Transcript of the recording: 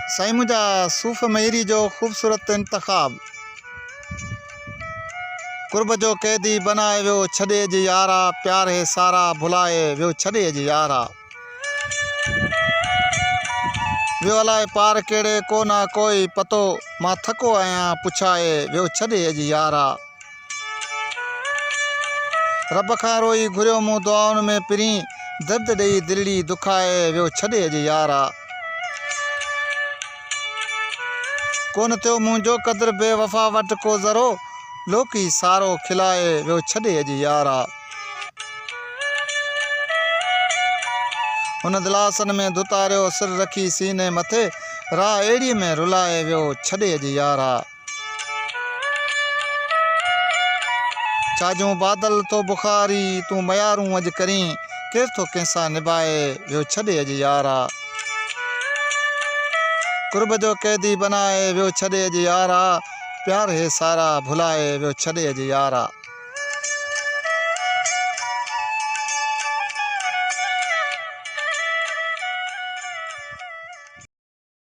साईं मुंहिंजा सूफ़ मयरी जो ख़ूबसूरत इंतख़ाब। कुर्ब जो कैदी बनाए वियो छॾे जी यारा, प्यार है सारा भुलाए वियो छॾे जी यारा। वियो अलाए पार कहिड़े को ना कोई पतो, मां थको आहियां पुछाए वियो छॾे जी यारा। रब खां रोई घुरियो मूं दुआउनि में पिरी, दर्द ॾेई दिलड़ी दुखाए वियो छॾे जी यारा। कोन थियो मुंहिंजो क़दुरु बेवफ़ा वटि को ज़रो, लोकी सारो खिलाए वियो छॾे जी यारा। हुन दिलासनि में दुतारियो सिर रखी सीने मथे, राह एड़ी में रुलाए वियो छॾे जी यारा। छाजूं बादल तो बुखारी तूं मयारूं अॼु करीं, केर थो कंहिंसां निभाए वियो छॾे जी यारा। कुर्ब जो कैदी बनाए वियो छॾे जी यारा, प्यार है सारा भुलाए वियो छॾे जी यारा।